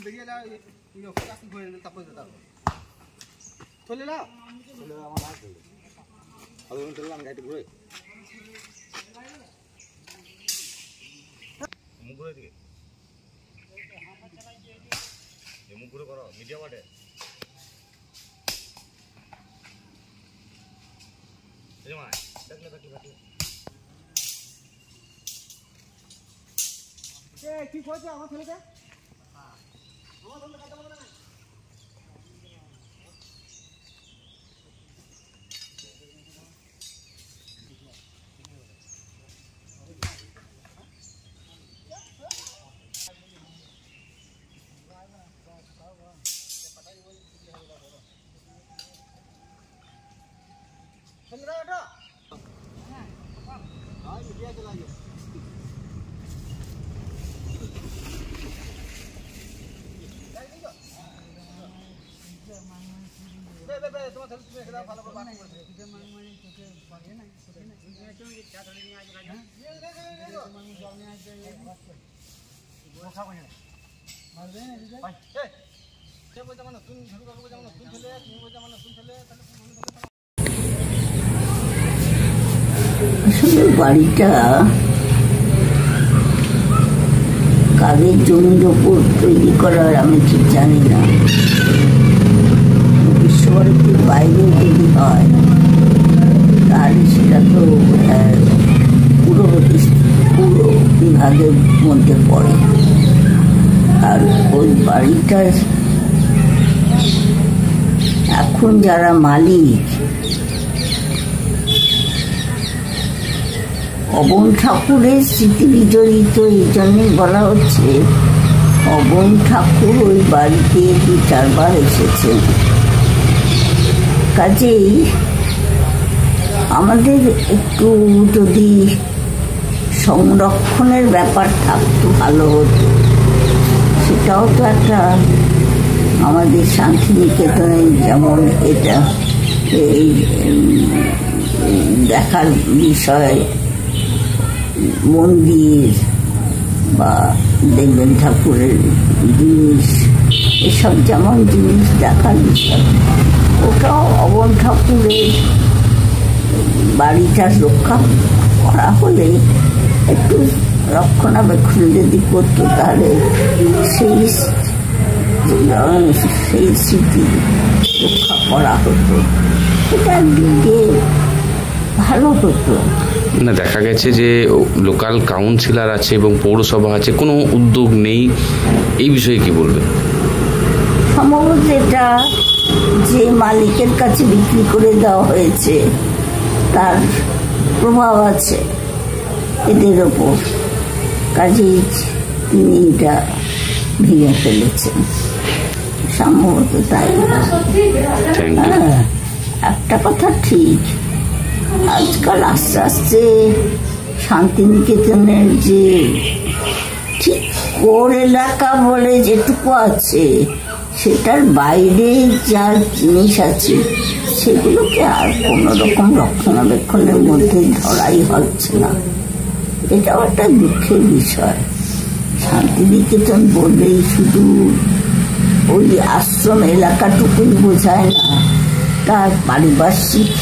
বেরিয়ে এলা ইয়ে কাছে ঘুরে তারপরে যেতে হবে চলে না চলে আমার হাত ধরে আলো চললাম গাড়ি ঘুরে মুখ ঘুরে দিকে মুখ ঘুরে করো মিডিয়া বাটে দেখলে কি করছে আমার ছেলেটা আমার ছেলে কাটা বলে না चल रहा है हां मीडिया चलाइए बे तुम्हारा चल तुम्हें खिला फॉलो कर बात कर दे मनमानी তোকে পারে না করে না তুমি क्या थोड़ी नहीं आज ये मनमानी जाने आज ये बोखा बने मार दे ना भाई ए क्या बोलता मानो सुन झलू का बोलता मानो सुन चले तुम बोलता मानो सुन चले আসলে বাড়িটা কাগজের জমির ওপর তৈরি করার আমি ঠিক জানি না বিশ্বভারতীর বাইরে যদি হয় তাহলে সেটা তো পুরো বিভাগের মধ্যে পড়ে আর ওই বাড়িটার এখন যারা মালিক অবন ঠাকুরের স্মৃতি বিজড়িত এই জন্যই বলা হচ্ছে অবন ঠাকুর ওই বাড়িতে 2-4 বার এসেছেন কাজেই আমাদের একটু যদি সংরক্ষণের ব্যাপার থাকতো ভালো হতো সেটাও তো একটা আমাদের শান্তিনিকেতনে যেমন এটা এই দেখার বিষয় মন্দির বা দেবেন ঠাকুরের জিনিস এসব যেমন জিনিস দেখার বিষয় ওটাও অবন ঠাকুরের বাড়িটা রক্ষা করা হলে একটু রক্ষণাবেক্ষণ যদি করতো তাহলে সেই স্মৃতি রক্ষা করা হতো এটা দিকে ভালো হতো না। দেখা গেছে যে লোকাল কাউন্সিলর আছে এবং পৌরসভা আছে, কোনো উদ্যোগ নেই, এই বিষয়ে কি বলবেন? সম্ভবত এটা যে মালিকের কাছে বিক্রি করে দেওয়া হয়েছে তার প্রভাব আছে এদের ওপর, কাজেই তিনি এটা ভেঙে ফেলেছেন সম্ভবত তাই। একটা কথা ঠিক, আজকাল আস্তে আস্তে শান্তিনিকেতনের যে ঠিক কোর এলাকা বলে যেটুকু আছে সেটার বাইরে যা জিনিস আছে সেগুলোকে আর কোনো রকম রক্ষণাবেক্ষণের মধ্যে ধরাই হচ্ছে না। এটাও একটা দুঃখের বিষয়। শান্তিনিকেতন বললেই শুধু ওই আশ্রম এলাকাটুকুই বোঝায় না, তার পারিপার্শ্বিক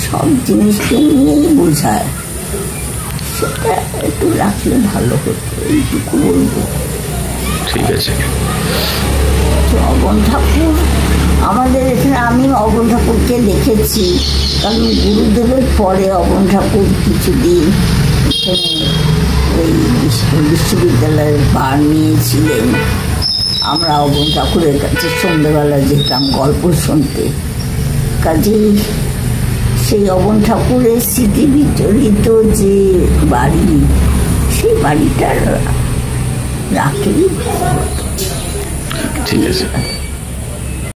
সব জিনিসকে নিয়েই বোঝায়। সেটা একটু রাখলে ভালো হতো, এইটুকু বলবো। ঠিক আছে। অবন ঠাকুর আমাদের এখানে, আমি অবন ঠাকুরকে দেখেছি, কারণ গুরুদেবের পরে অবন ঠাকুর কিছুদিন এখানে ওই বিশ্ববিদ্যালয়ের ভার নিয়েছিলেন। আমরা অবন ঠাকুরের কাছে সন্ধ্যেবেলা যেতাম গল্প শুনতে। কাজেই সেই অবন ঠাকুরের স্মৃতি বিচলিত যে বাড়ি, সেই বাড়িটার রাখলেই ঠিক আছে।